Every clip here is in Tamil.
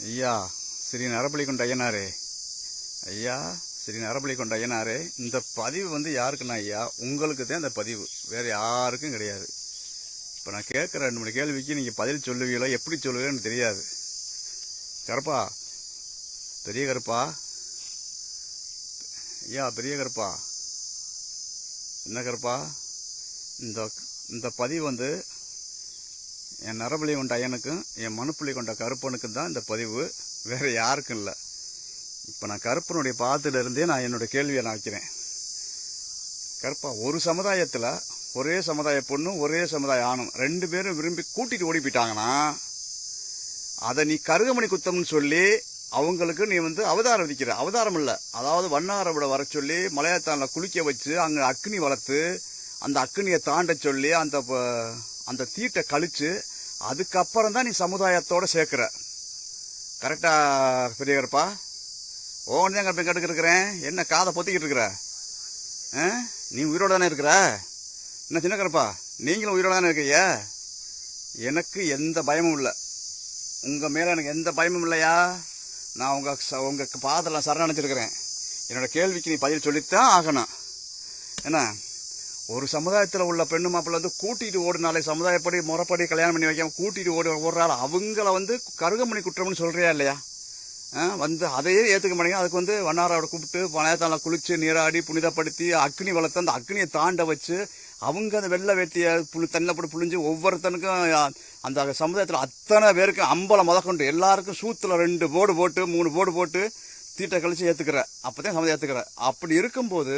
ஐயா ஸ்ரீ நரபலிகொண்ட ஐயனாரே, ஐயா ஸ்ரீ நரபலிகொண்ட ஐயனாரே, இந்த பதிவு வந்து யாருக்குன்னா ஐயா உங்களுக்கு தான் இந்த பதிவு, வேற யாருக்கும் கிடையாது. இப்போ நான் கேட்குற 2 கேள்விக்கு நீங்கள் பதில் சொல்லுவீங்களோ எப்படி சொல்லுவீங்கன்னு தெரியாது. கருப்பா, பெரிய கருப்பா, ஐயா பெரிய கருப்பா, என்ன கருப்பா, இந்த பதிவு வந்து என் நரபலி கொண்ட ஐயனுக்கும் என் மனுப்புள்ளி கொண்ட கருப்பனுக்கும் தான் இந்த பதிவு, வேறு யாருக்கும் இல்லை. இப்போ நான் கருப்பனுடைய பாத்திலிருந்தே நான் என்னுடைய கேள்வியை நான் வைக்கிறேன். கருப்பா, ஒரு சமுதாயத்தில் ஒரே சமுதாய பொண்ணும் ஒரே சமுதாய ஆணும் 2 பேரும் விரும்பி கூட்டிட்டு ஓடி போயிட்டாங்கன்னா அதை நீ கருகமணி குத்தம்னு சொல்லி அவங்களுக்கு நீ வந்து அவதாரம் விதிக்கிற. அவதாரம் இல்லை, அதாவது வண்ணாரவிட வர சொல்லி மலையாத்தானில் குளிக்க வச்சு அங்கே அக்னி வளர்த்து அந்த அக்னியை தாண்ட சொல்லி அந்த தீட்டை கழிச்சு அதுக்கப்புறம் தான் நீ சமுதாயத்தோட சேர்க்கிற. கரெக்டா பெரிய கருப்பா? ஓன்னு தான் கருப்பை கேட்டுக்கிட்டு இருக்கிறேன். என்ன காதை பொத்திக்கிட்டு இருக்கிற? நீ உயிரோட தானே இருக்கிற? என்ன சின்ன கருப்பா, நீங்களும் உயிரோட தானே இருக்கீங்க? எனக்கு எந்த பயமும் இல்லை, உங்கள் மேலே எனக்கு எந்த பயமும் இல்லையா. நான் உங்கள் பாதெல்லாம் சரணடைஞ்சிருக்கிறேன். என்னோட கேள்விக்கு நீ பதில் சொல்லித்தான் ஆகணும். என்ன, ஒரு சமுதாயத்தில் உள்ள பெண்ணு மாப்பிள்ள வந்து கூட்டிகிட்டு ஓடுனாலே சமுதாயப்படி முறைப்படி கல்யாணம் பண்ணி வைக்காம கூட்டிகிட்டு ஓடுறாள், அவங்கள வந்து கருகமணி குற்றம்னு சொல்கிறியா இல்லையா? வந்து அதையே ஏற்றுக்க மாட்டேங்க. அதுக்கு வந்து வண்ணாரோட கூப்பிட்டு மலையாத்தால குளிச்சு நீராடி புனிதப்படுத்தி அக்னி வளர்த்து அந்த அக்னியை தாண்ட வச்சு அவங்க அந்த வெள்ளை வேட்டியை தண்ணியில் போட்டு புழிஞ்சு ஒவ்வொருத்தனுக்கும் அந்த சமுதாயத்தில் அத்தனை பேருக்கும் அம்பலம் முதற்கொண்டு எல்லாருக்கும் சூத்தில் 2 போர்டு போட்டு 3 போர்டு போட்டு தீட்டை கழிச்சு ஏற்றுக்கிற. அப்போ தான் சமுதாயம் ஏற்றுக்கிற. அப்படி இருக்கும்போது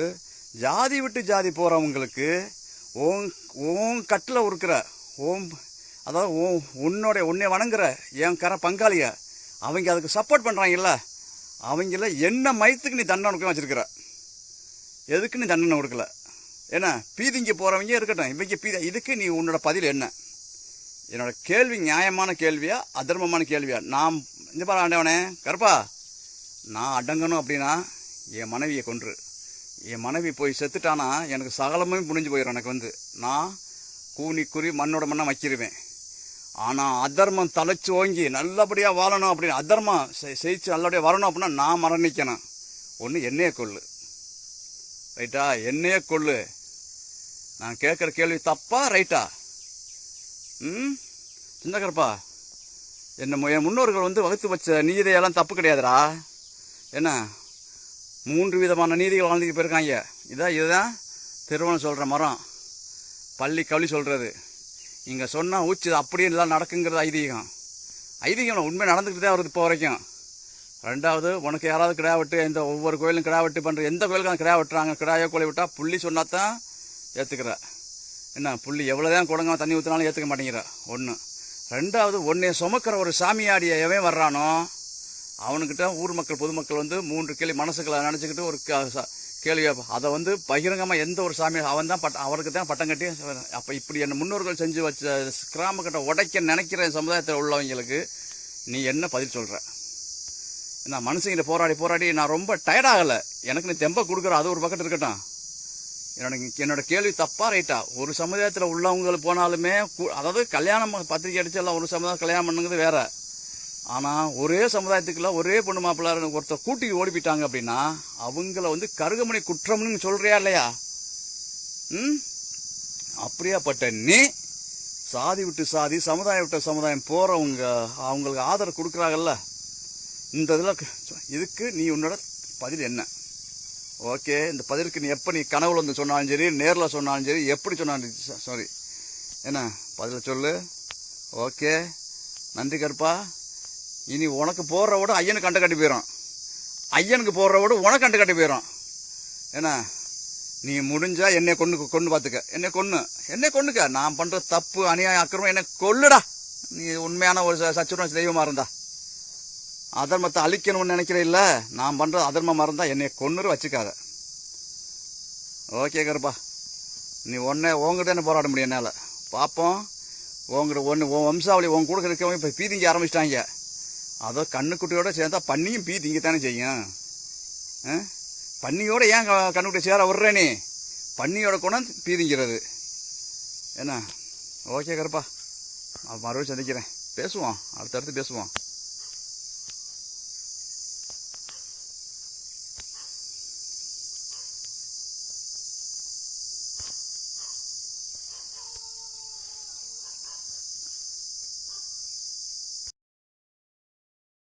ஜாதி விட்டு ஜாதி போகிறவங்களுக்கு ஓன் கட்டில் இருக்கிற அதாவது உன்னை வணங்குற என் பங்காளிய அவங்க அதுக்கு சப்போர்ட் பண்ணுறாங்கல்ல, அவங்கள என்ன மயத்துக்கு நீ தண்டனை கொடுக்க வச்சிருக்கிற? எதுக்கு நீ தண்டனை கொடுக்கல? ஏன்னா பீதிங்க போகிறவங்க இருக்கட்டும், இவங்க இதுக்கு நீ உன்னோட பதில் என்ன? என்னோட கேள்வி நியாயமான கேள்வியா அதர்மமான கேள்வியா? நான் இந்த பாரு ஆண்டவனே கருப்பா, நான் அடங்கணும் அப்படின்னா என் மனைவியை கொன்று, என் மனைவி போய் செத்துட்டானா எனக்கு சகலமே புனிஞ்சு போயிடும். எனக்கு வந்து நான் கூனி குறி மண்ணோட மண்ணை வைக்கிருவேன். ஆனால் அதர்மம் தலைச்சு ஓங்கி நல்லபடியாக வாழணும் அப்படின்னு அதர்மம் செய்ச்சு நல்லபடியாக வரணும் அப்படின்னா நான் மரணிக்கணும். ஒன்று என்னையே கொள்ளு, ரைட்டா? என்னையே கொள்ளு. நான் கேட்குற கேள்வி தப்பா ரைட்டா? சின்ன கருப்பா, என் முன்னோர்கள் வந்து வகுத்து வச்ச நீதியெல்லாம் தப்பு கிடையாதுடா. என்ன 3 விதமான நீதிகள் வாழ்ந்துட்டு போயிருக்காங்க. இதுதான் திருவண்ணம் சொல்கிற மரம், பள்ளி கவலி சொல்கிறது. இங்கே சொன்னால் ஊச்சு அப்படியே எல்லாம் நடக்குங்கிறது ஐதீகம். ஐதீகம் உண்மை நடந்துக்கிட்டு தான் வருது இப்போ வரைக்கும். 2வது, உனக்கு யாராவது கிடா வெட்டு, இந்த ஒவ்வொரு கோயிலும் கிடா வெட்டு பண்ணுற எந்த கோயிலுக்கும் கிடா வெட்டுறாங்க, கிடாயோ கோழி விட்டால் புள்ளி சொன்னால் தான் ஏற்றுக்கிற. என்ன புள்ளி எவ்வளோதான் கொடுங்க தண்ணி ஊற்றினாலும் ஏற்றுக்க மாட்டேங்கிற. 1. 2வது, உன்னை சுமக்கிற ஒரு சாமியாடிய எவன் வர்றானோ அவனுக்கிட்ட ஊர் மக்கள் பொதுமக்கள் வந்து 3 கேள்வி மனசுக்களை நினச்சிக்கிட்டு ஒரு கேள்வி அதை வந்து பகிரங்கமாக எந்த ஒரு சாமி அவன் தான் அவருக்கு தான் பட்டம் கட்டி. அப்போ இப்படி என்ன முன்னோர்கள் செஞ்சு வச்ச கிராம கட்ட உடைக்க நினைக்கிற சமுதாயத்தில் உள்ளவங்களுக்கு நீ என்ன பதில் சொல்கிற? நான் மனுஷங்கிட்ட போராடி நான் ரொம்ப டயர்டாகலை, எனக்கு நீ தெம்ப கொடுக்குற, அது ஒரு பக்கத்து இருக்கட்டும். என்னோட கேள்வி தப்பா ரைட்டா? ஒரு சமுதாயத்தில் உள்ளவங்களுக்கு போனாலுமே அதாவது கல்யாணம் பத்திரிக்கை அடிச்சு எல்லாம் ஒரு சமுதாயம் கல்யாணம் பண்ணுங்கிறது வேற. ஆனால் ஒரே சமுதாயத்துக்குள்ள ஒரே பொண்ணு மாப்பிள்ள ஒருத்தர் கூட்டிட்டு ஓடி போயிட்டாங்க அப்படின்னா அவங்கள வந்து கருகமணி குற்றம்னு சொல்றியா இல்லையா? அப்படியாப்பட்ட நீ சாதி விட்டு சாதி சமுதாயம் விட்டு சமுதாயம் போறவங்க அவங்களுக்கு ஆதரவு கொடுக்குறாங்கல்ல, இந்த இதுக்கு நீ உன்னோட பதில் என்ன? ஓகே, இந்த பதிலுக்கு நீ எப்போ நீ கனவுல வந்து சொன்னாலும் சரி, நேரில் சொன்னாலும் சரி, எப்படி சொன்னாலும் சாரி, என்ன பதில சொல்லு. ஓகே, நன்றி கருப்பா. இனி உனக்கு போடுற விட ஐயனுக்கு கண்டு கட்டி போயிடும், ஐயனுக்கு போடுற விட உனக்கு கண்டு கட்டி போயிடும். ஏன்னா நீ முடிஞ்சா என்னை கொண்டு பார்த்துக்க, என்னை கொண்டுக்க. நான் பண்ணுற தப்பு அநியாயம் அக்கிரமம் என்னை கொல்லுடா. நீ உண்மையான ஒரு சச்சுரம் தெய்வமாக இருந்தா அதர்மத்தை அழிக்கணும்னு நினைக்கிற இல்லை, நான் பண்ணுறது அதர்மமாக இருந்தால் என்னை கொன்னுரு வச்சுக்காத. ஓகே கருப்பா, நீ உங்ககிட்ட என்ன போராட முடியும் என்னால்? பார்ப்போம். உன் வம்சாவளி உன் கூட இருக்கவங்க இப்போ பீதிங்க ஆரம்பிச்சிட்டாங்க. அதோ கண்ணுக்குட்டியோட சேர்ந்தா பண்ணியும் பீதிங்கத்தானே செய்யும். பன்னியோட ஏன் கண்ணுக்குட்டி சேர விட்ற? நீ பன்னியோட குணம் பீதிங்கிறது என்ன? ஓகே கருப்பா, மறுபடியும் சந்திக்கிறேன், பேசுவோம், அடுத்தடுத்து பேசுவோம்.